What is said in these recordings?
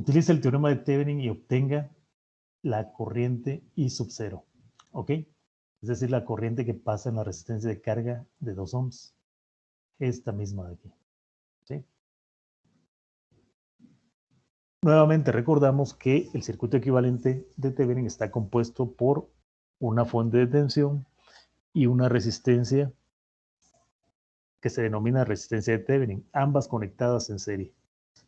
utilice el teorema de Thevenin y obtenga la corriente I sub 0, ¿ok? Es decir, la corriente que pasa en la resistencia de carga de 2 ohms. Esta misma de aquí, ¿sí? Nuevamente recordamos que el circuito equivalente de Thevenin está compuesto por una fuente de tensión y una resistencia que se denomina resistencia de Thevenin, ambas conectadas en serie.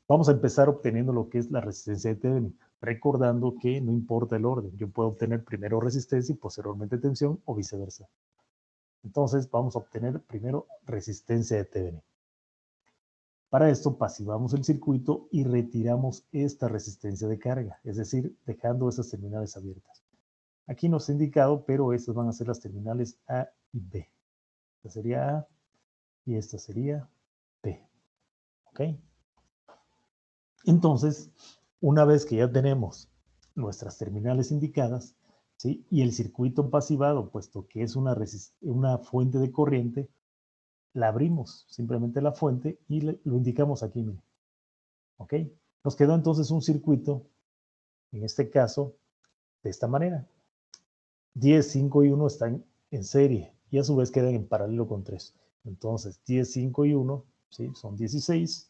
Vamos a empezar obteniendo lo que es la resistencia de Thevenin, recordando que no importa el orden, yo puedo obtener primero resistencia y posteriormente tensión o viceversa. Entonces vamos a obtener primero resistencia de Thevenin. Para esto pasivamos el circuito y retiramos esta resistencia de carga, es decir, dejando esas terminales abiertas. Aquí no está indicado, pero estas van a ser las terminales A y B. Esta sería A y esta sería B. ¿Ok? Entonces, una vez que ya tenemos nuestras terminales indicadas, ¿sí? Y el circuito pasivado, puesto que es una fuente de corriente, la abrimos simplemente la fuente y lo indicamos aquí, miren. ¿Ok? Nos quedó entonces un circuito, en este caso, de esta manera. 10, 5 y 1 están en serie y a su vez quedan en paralelo con 3. Entonces, 10, 5 y 1, ¿sí? Son 16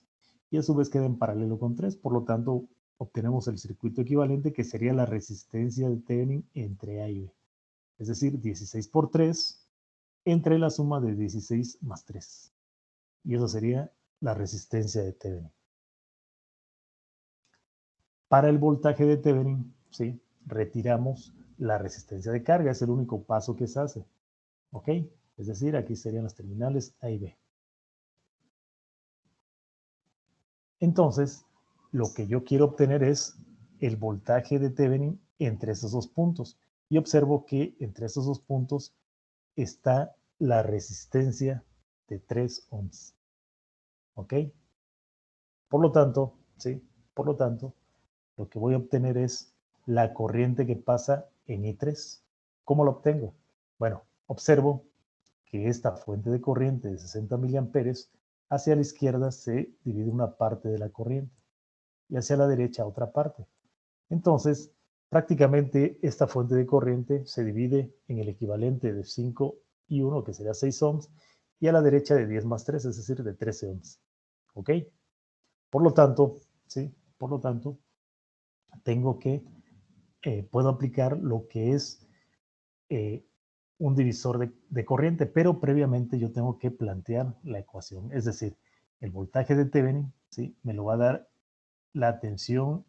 y a su vez quedan en paralelo con 3. Por lo tanto, obtenemos el circuito equivalente que sería la resistencia de Thevenin entre A y B. Es decir, 16 por 3 entre la suma de 16 más 3. Y eso sería la resistencia de Thevenin. Para el voltaje de Thevenin, ¿sí? Retiramos la resistencia de carga, es el único paso que se hace. ¿Ok? Es decir, aquí serían las terminales A y B. Entonces, lo que yo quiero obtener es el voltaje de Thevenin entre esos dos puntos. Y observo que entre esos dos puntos está la resistencia de 3 ohms. ¿Ok? Por lo tanto, ¿sí? Por lo tanto, lo que voy a obtener es la corriente que pasa en I3. ¿Cómo lo obtengo? Bueno, observo que esta fuente de corriente de 60 miliamperes, hacia la izquierda se divide una parte de la corriente y hacia la derecha otra parte. Entonces, prácticamente esta fuente de corriente se divide en el equivalente de 5 y 1, que sería 6 ohms, y a la derecha de 10 más 3, es decir, de 13 ohms. ¿Ok? Por lo tanto, ¿sí? Por lo tanto, puedo aplicar lo que es un divisor de corriente, pero previamente yo tengo que plantear la ecuación. Es decir, el voltaje de Thevenin, ¿sí? Me lo va a dar la tensión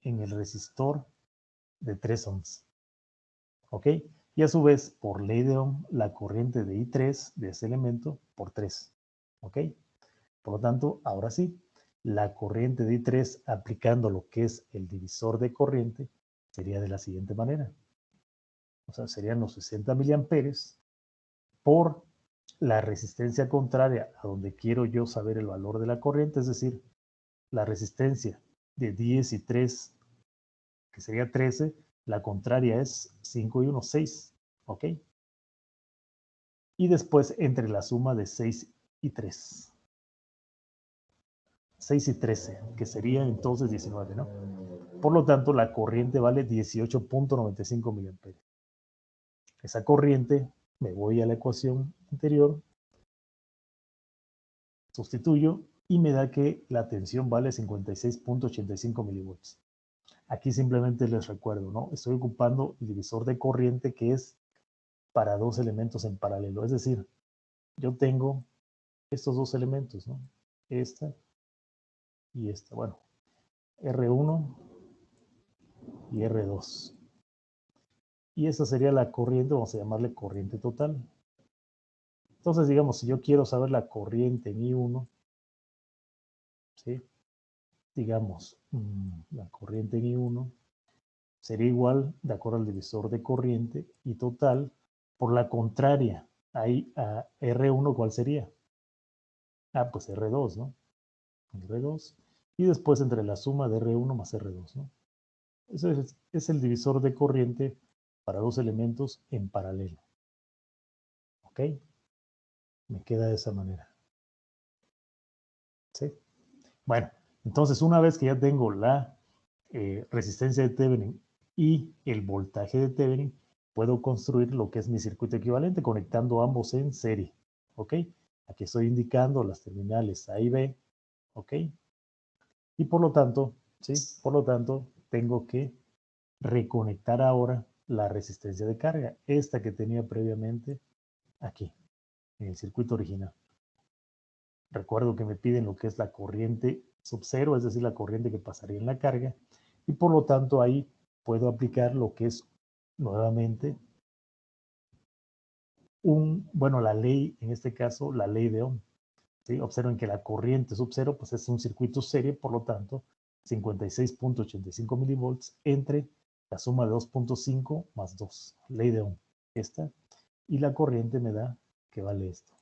en el resistor de 3 ohms. ¿Ok? Y a su vez, por ley de Ohm, la corriente de I3 de ese elemento por 3. ¿Ok? Por lo tanto, ahora sí, la corriente de I3 aplicando lo que es el divisor de corriente sería de la siguiente manera. O sea, serían los 60 miliamperes por la resistencia contraria a donde quiero yo saber el valor de la corriente, es decir, la resistencia de 10 y 3, que sería 13, la contraria es 5 y 1, 6, ¿ok? Y después entre la suma de 6 y 3. 6 y 13, que sería entonces 19, ¿no? Por lo tanto, la corriente vale 18.95 miliamperes. Esa corriente, me voy a la ecuación anterior, sustituyo y me da que la tensión vale 56.85 milivolts. Aquí simplemente les recuerdo, ¿no? Estoy ocupando el divisor de corriente que es para dos elementos en paralelo. Es decir, yo tengo estos dos elementos, ¿no? Esta y esta. Bueno, R1 y R2. Y esa sería la corriente, vamos a llamarle corriente total. Entonces, digamos, si yo quiero saber la corriente en I1, ¿sí? Digamos, la corriente en I1 sería igual, de acuerdo al divisor de corriente, y total, por la contraria, ahí a R1, ¿cuál sería? Ah, pues R2, ¿no? R2, y después entre la suma de R1 más R2, ¿no? Ese es el divisor de corriente para dos elementos en paralelo. ¿Ok? Me queda de esa manera. ¿Sí? Bueno, entonces una vez que ya tengo la resistencia de Thevenin y el voltaje de Thevenin, puedo construir lo que es mi circuito equivalente conectando ambos en serie. ¿Ok? Aquí estoy indicando las terminales A y B. ¿Ok? Y por lo tanto, ¿sí? Por lo tanto, tengo que reconectar ahora la resistencia de carga, esta que tenía previamente aquí, en el circuito original. Recuerdo que me piden lo que es la corriente sub cero, es decir, la corriente que pasaría en la carga, y por lo tanto ahí puedo aplicar lo que es nuevamente la ley, en este caso, la ley de Ohm. ¿Sí? Observen que la corriente sub cero pues es un circuito serie, por lo tanto, 56.85 milivolts entre la suma de 2.5 más 2, ley de Ohm, esta, y la corriente me da que vale esto.